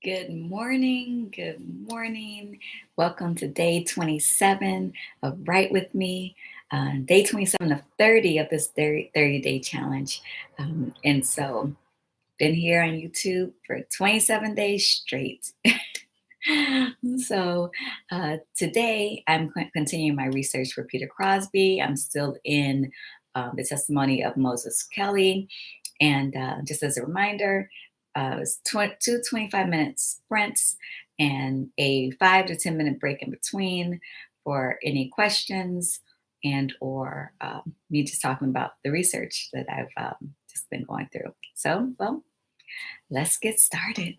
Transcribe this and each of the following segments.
Good morning. Good morning. Welcome to day 27 of Write With Me, day 27 of 30 of this 30-day challenge. And so, been here on YouTube for 27 days straight. Today I'm continuing my research for Peter Crosby. I'm still in the testimony of Moses Kelly. And just as a reminder, it's two 25-minute sprints and a 5 to 10 minute break in between for any questions and or me just talking about the research that I've just been going through. So, well, let's get started.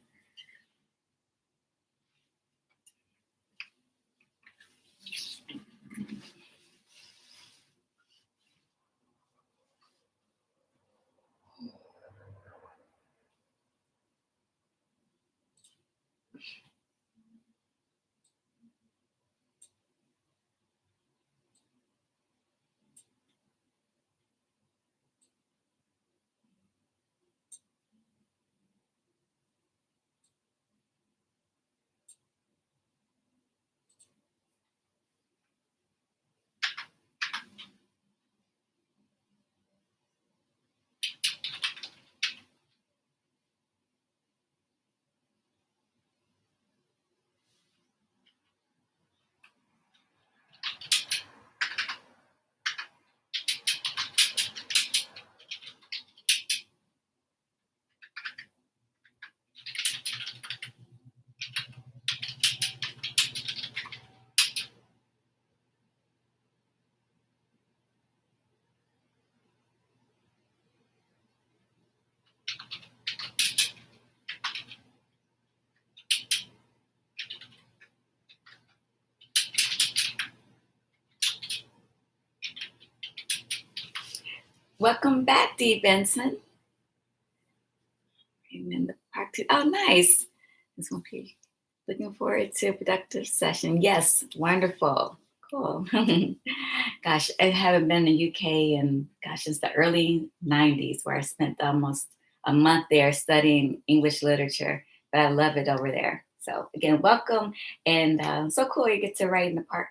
Welcome back, Dee Benson. And the practice. Oh, nice. This one here. Looking forward to a productive session. Yes, wonderful. Cool. Gosh, I haven't been in the UK in, since the early 90s, where I spent almost a month there studying English literature, but I love it over there. So again, welcome. And so cool you get to write in the park.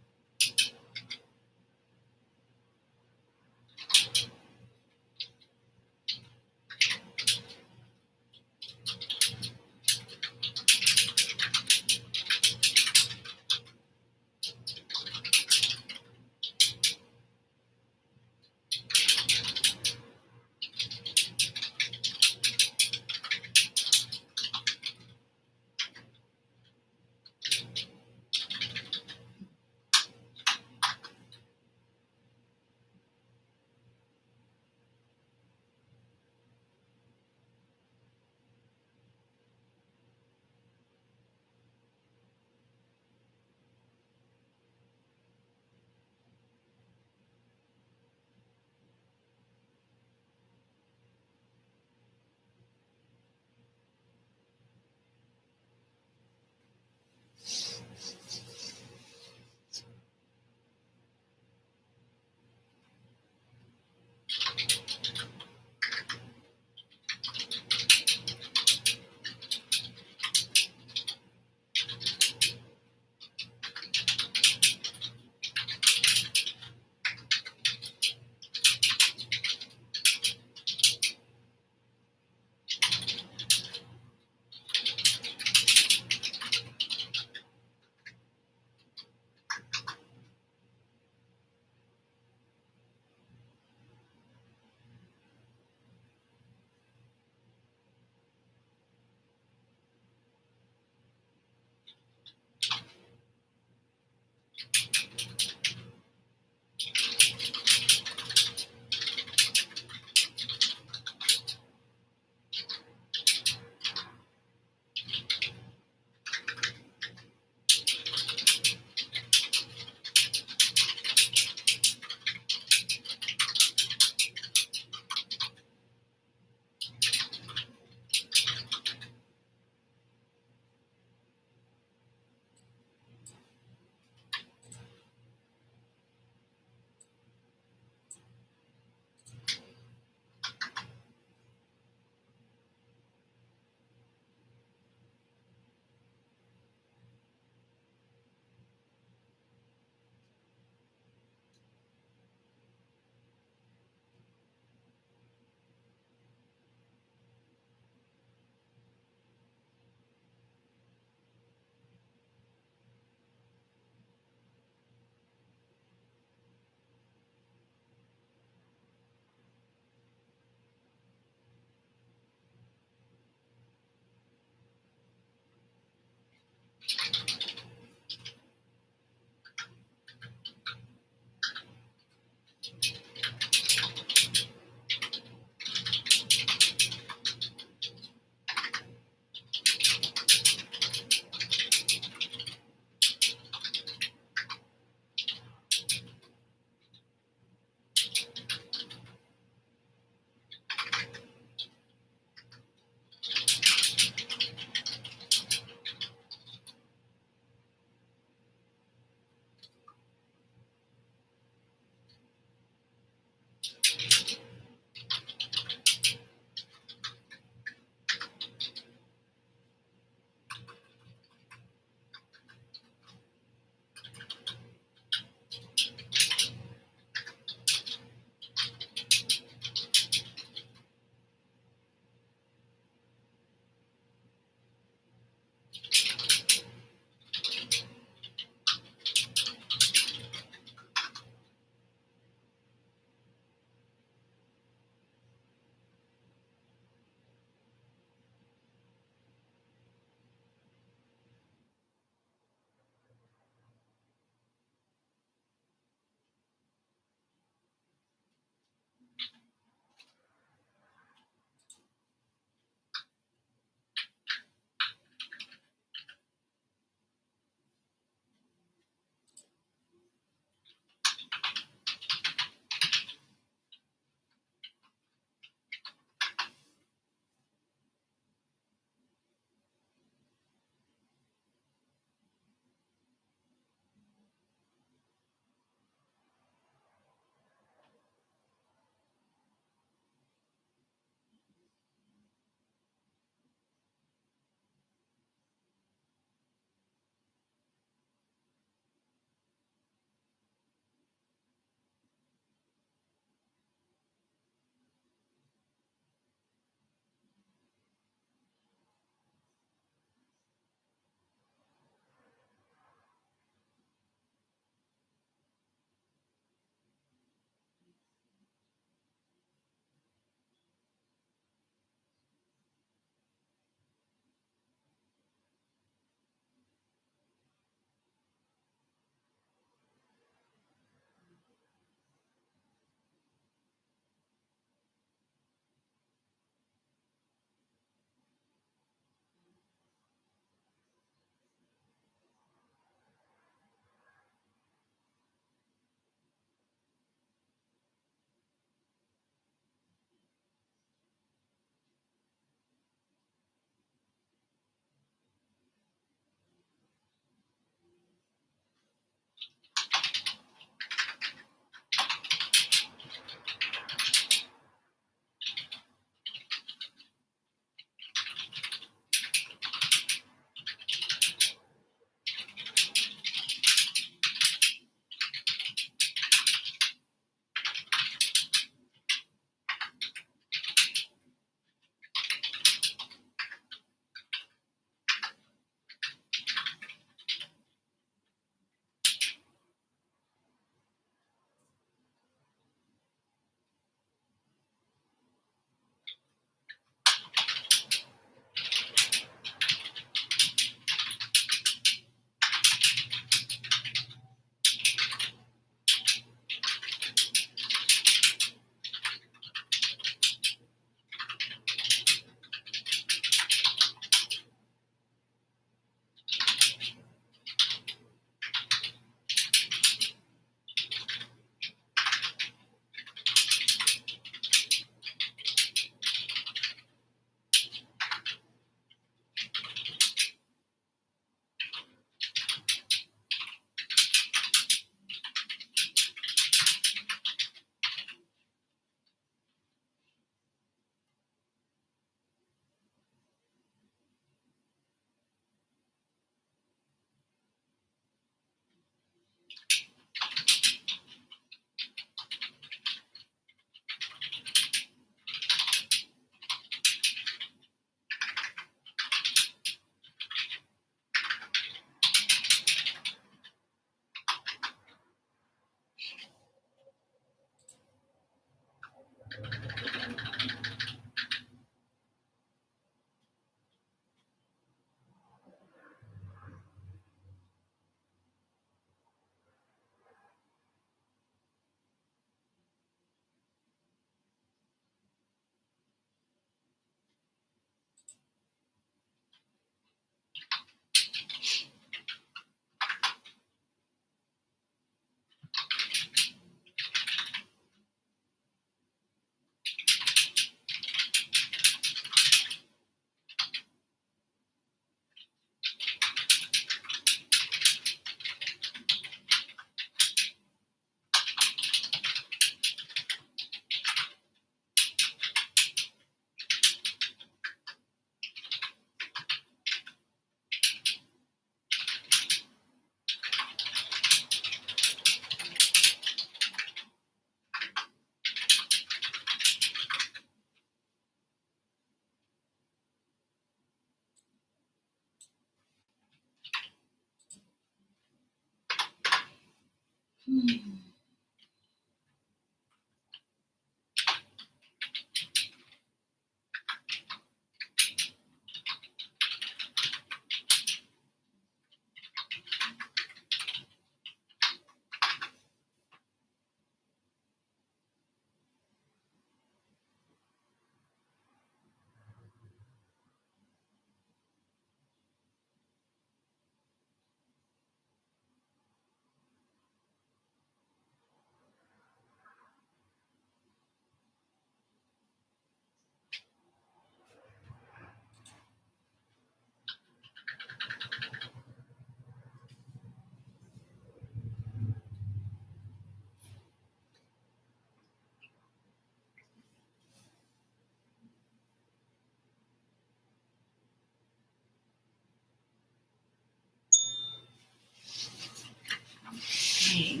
Okay.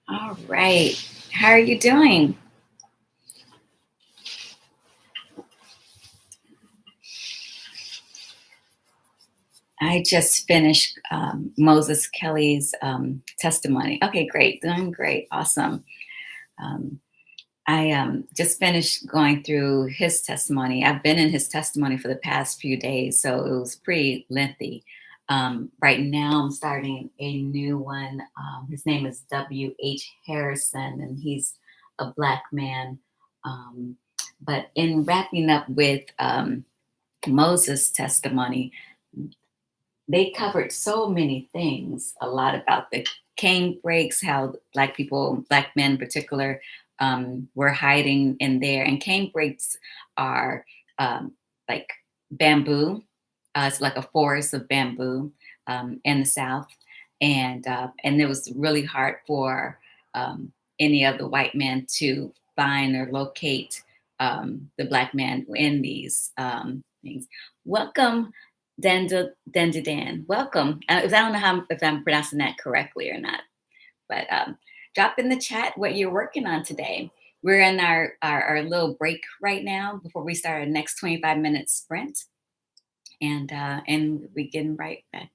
All right. How are you doing? I just finished Moses Kelly's testimony. Okay, great. Doing great. Awesome. Um, I just finished going through his testimony. I've been in his testimony for the past few days, so it was pretty lengthy. Right now, I'm starting a new one. His name is W.H. Harrison, and he's a Black man. Um, but in wrapping up with Moses' testimony, they covered so many things, a lot about the cane breaks, how Black people, Black men in particular, were hiding in there. And cane breaks are like bamboo. It's like a forest of bamboo in the South. And it was really hard for any of the white men to find or locate the Black man in these things. Welcome, Dan. Welcome. I don't know if I'm pronouncing that correctly or not, but drop in the chat what you're working on today. We're in our little break right now before we start our next 25-minute sprint, and we getting right back.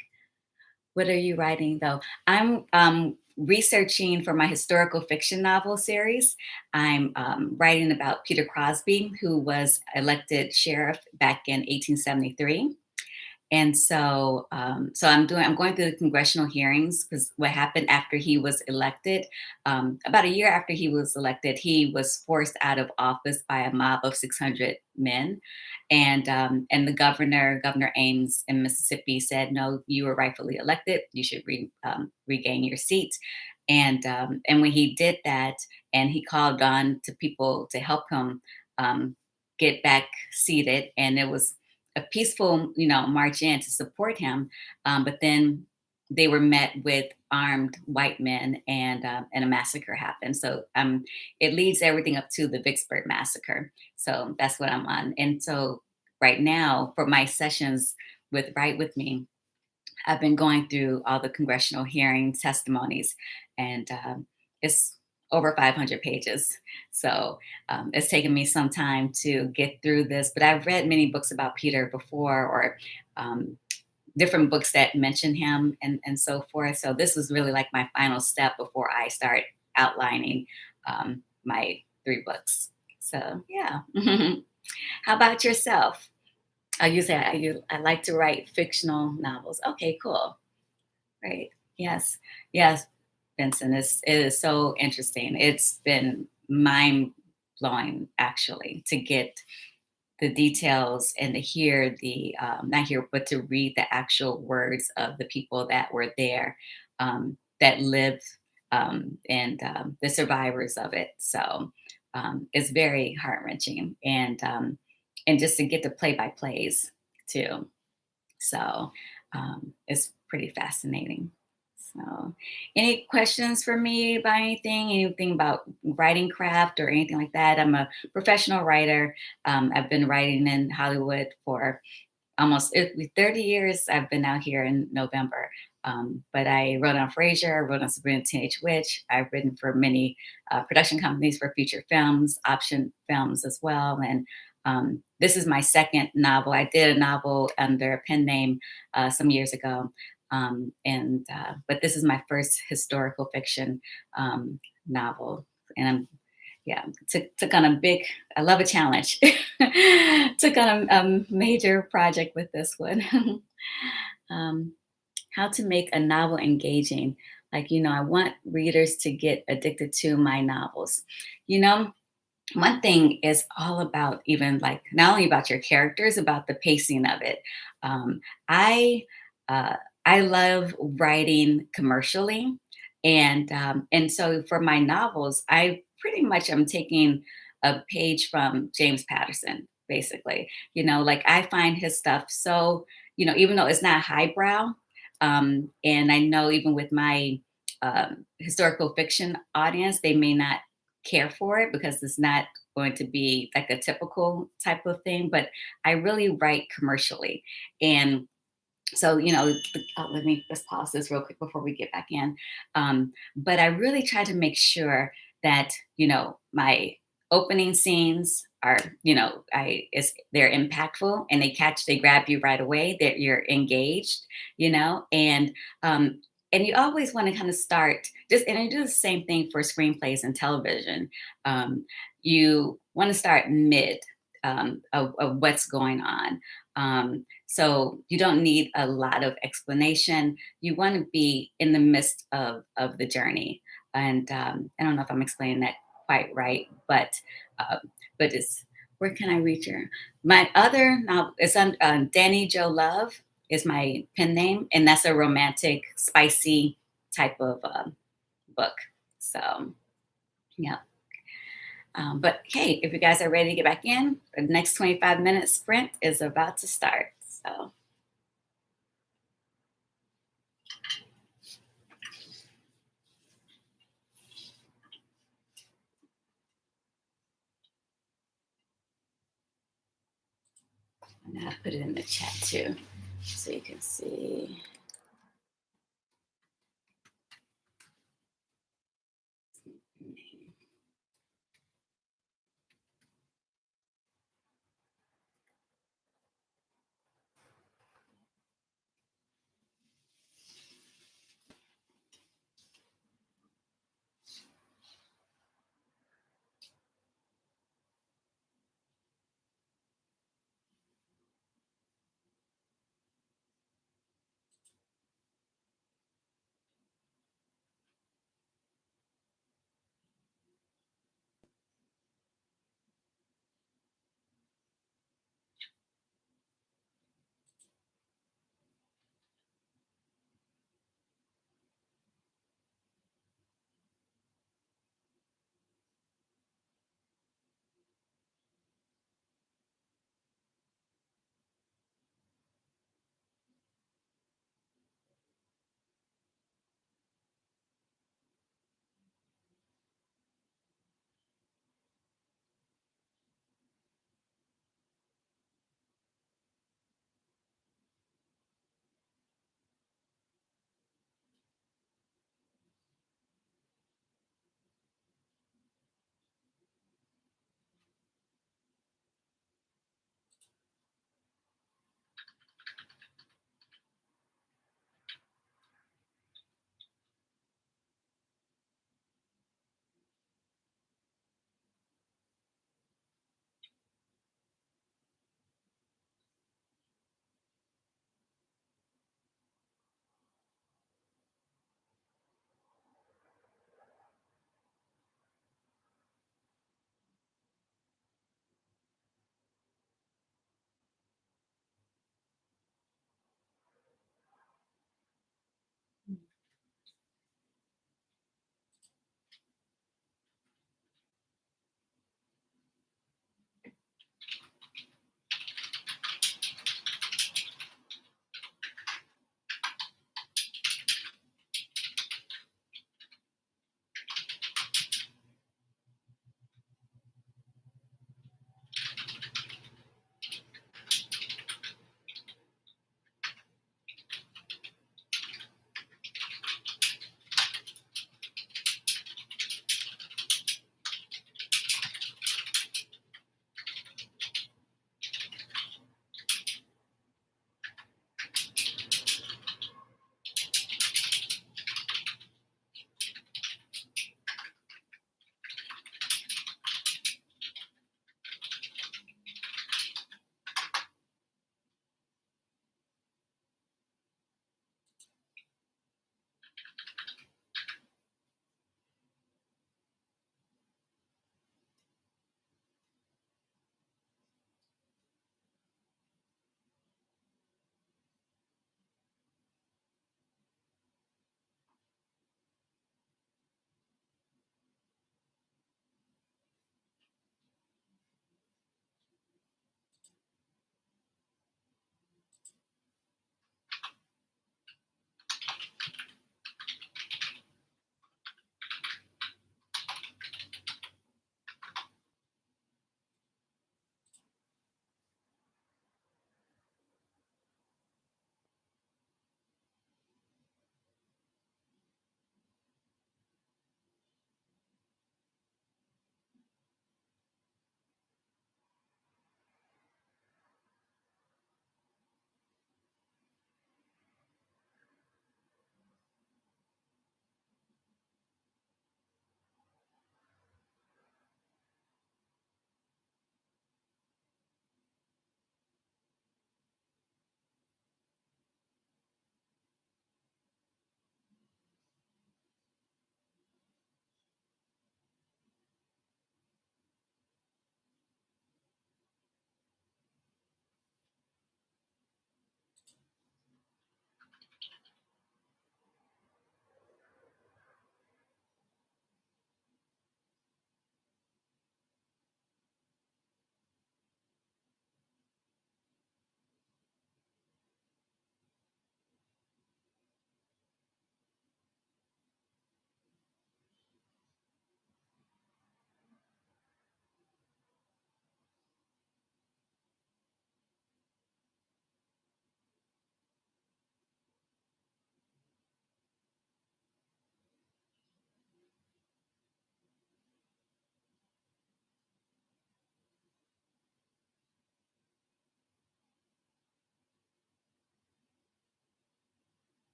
What are you writing though? I'm researching for my historical fiction novel series. I'm writing about Peter Crosby, who was elected sheriff back in 1873. And so I'm going through the congressional hearings because what happened after he was elected, about a year after he was elected, he was forced out of office by a mob of 600 men, and the Governor Ames in Mississippi said, "No, you were rightfully elected. You should regain your seat." And when he did that, and he called on to people to help him um, get back seated, and it was a peaceful, march in to support him. But then they were met with armed white men, and a massacre happened. So it leads everything up to the Vicksburg massacre. So that's what I'm on. And so right now, for my sessions with Write With Me, I've been going through all the congressional hearing testimonies, and it's over 500 pages. So it's taken me some time to get through this, but I've read many books about Peter before, or um, different books that mention him, and so forth. So this was really like my final step before I start outlining my 3 books. So yeah. How about yourself? You say I like to write fictional novels. Okay, cool. Right. Yes. Yes, Vincent. It is so interesting. It's been mind blowing actually to get the details and to hear the not hear but to read the actual words of the people that were there, that lived, and the survivors of it. So it's very heart wrenching, and just to get the play by plays too. So it's pretty fascinating. So, any questions for me about anything about writing craft or anything like that? I'm a professional writer. I've been writing in Hollywood for almost 30 years. I've been out here in November. But I wrote on Frasier, I wrote on Sabrina the Teenage Witch. I've written for many production companies for feature films, option films as well. And this is my second novel. I did a novel under a pen name some years ago. But this is my first historical fiction novel. And yeah, took on a big, I love a challenge. Took on a major project with this one. um, how to make a novel engaging. Like, I want readers to get addicted to my novels. You know, one thing is all about, even like, not only about your characters, about the pacing of it. Um, I uh, I love writing commercially, and so for my novels, I pretty much am taking a page from James Patterson, basically. Like, I find his stuff so, even though it's not highbrow, and I know even with my historical fiction audience, they may not care for it because it's not going to be like a typical type of thing, but I really write commercially. And so, let me just pause this real quick before we get back in. But I really try to make sure that, my opening scenes are, they're impactful and they grab you right away, that you're engaged, you know, um, and you always want to kind of start and I do the same thing for screenplays and television. Um, you want to start mid of what's going on. So you don't need a lot of explanation. You want to be in the midst of the journey. And I don't know if I'm explaining that quite right, uh, but it's, where can I reach her? My other novel is on Danny Joe Love is my pen name, and that's a romantic, spicy type of book. So yeah. But hey, if you guys are ready to get back in, the next 25-minute sprint is about to start. So I'm gonna put it in the chat too, so you can see.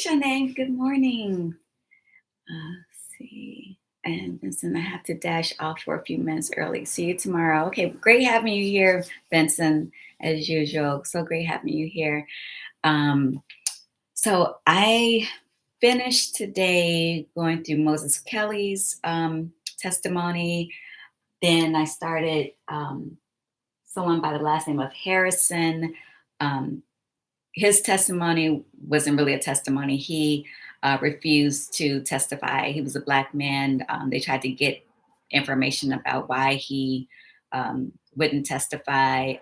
Shanae. Good morning. Let's see. And Vincent, I have to dash off for a few minutes early. See you tomorrow. Okay, great having you here, Vincent, as usual. So great having you here. Um, so I finished today going through Moses Kelly's testimony. Then I started someone by the last name of Harrison. Um, his testimony wasn't really a testimony. He refused to testify. He was a black man. They tried to get information about why he wouldn't testify.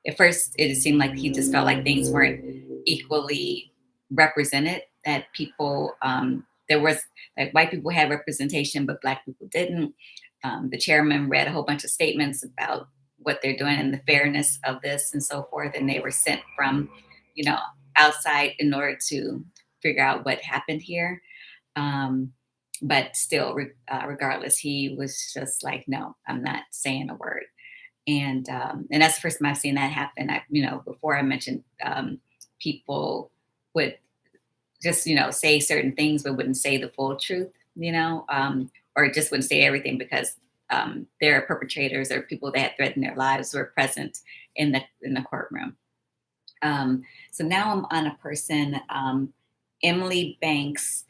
At first, it seemed like he just felt like things weren't equally represented. That people, there was like white people had representation, but black people didn't. The chairman read a whole bunch of statements about what they're doing and the fairness of this and so forth, and they were sent from you know, outside in order to figure out what happened here. Um, but still, regardless, he was just like, no, I'm not saying a word. And that's the first time I've seen that happen. Before I mentioned people would just, say certain things, but wouldn't say the full truth, or just wouldn't say everything because their perpetrators or people that had threatened their lives were present in the courtroom. So now I'm on a person, Emily Banks,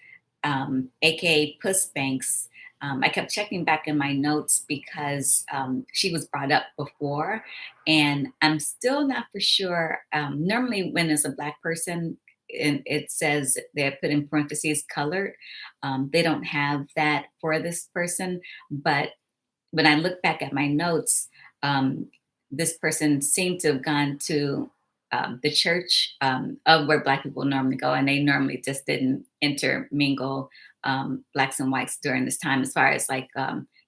aka Puss Banks. I kept checking back in my notes because she was brought up before, and I'm still not for sure. Normally, when it's a black person, and it says they put in parentheses colored. They don't have that for this person, but when I look back at my notes, um, this person seemed to have gone to the church of where Black people normally go, and they normally just didn't intermingle blacks and whites during this time, as far as like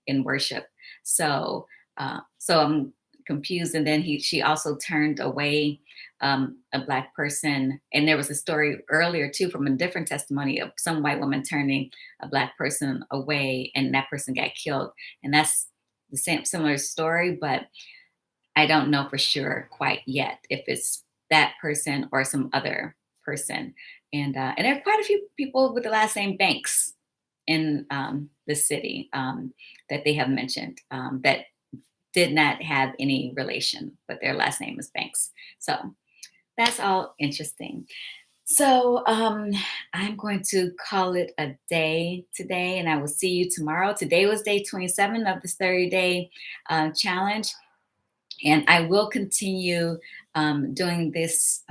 in worship. So I'm confused. And then she also turned away a black person, and there was a story earlier too from a different testimony of some white woman turning a black person away, and that person got killed. And that's the same similar story, but I don't know for sure quite yet if it's that person or some other person. And there are quite a few people with the last name Banks in the city that they have mentioned that did not have any relation, but their last name is Banks. So that's all interesting. So I'm going to call it a day today, and I will see you tomorrow. Today was day 27 of this 30-day challenge. And I will continue doing this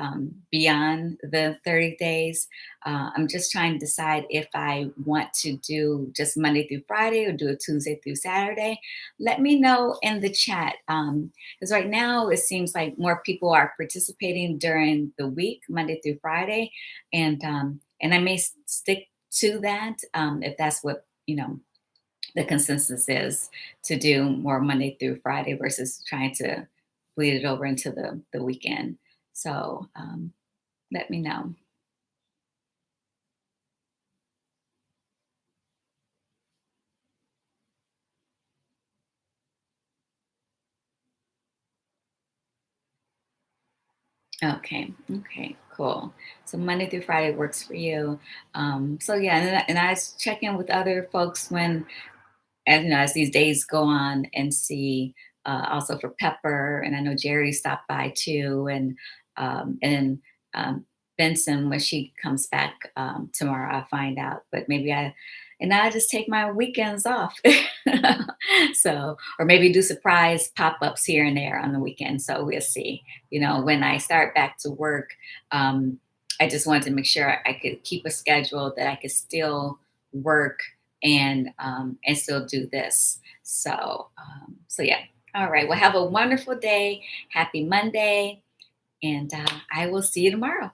beyond the 30 days. I'm just trying to decide if I want to do just Monday through Friday or do it Tuesday through Saturday. Let me know in the chat. Because right now it seems like more people are participating during the week, Monday through Friday. And I may stick to that if that's what, the consensus is, to do more Monday through Friday versus trying to bleed it over into the weekend. So let me know. Okay, cool. So Monday through Friday works for you. So yeah, and I check in with other folks when, as these days go on, and see also for Pepper, and I know Jerry stopped by too, and um, Benson, when she comes back tomorrow, I'll find out. But maybe I just take my weekends off, so, or maybe do surprise pop-ups here and there on the weekend. So we'll see. When I start back to work, I just wanted to make sure I could keep a schedule that I could still work and still do this. So yeah. All right. Well, have a wonderful day. Happy Monday, and I will see you tomorrow.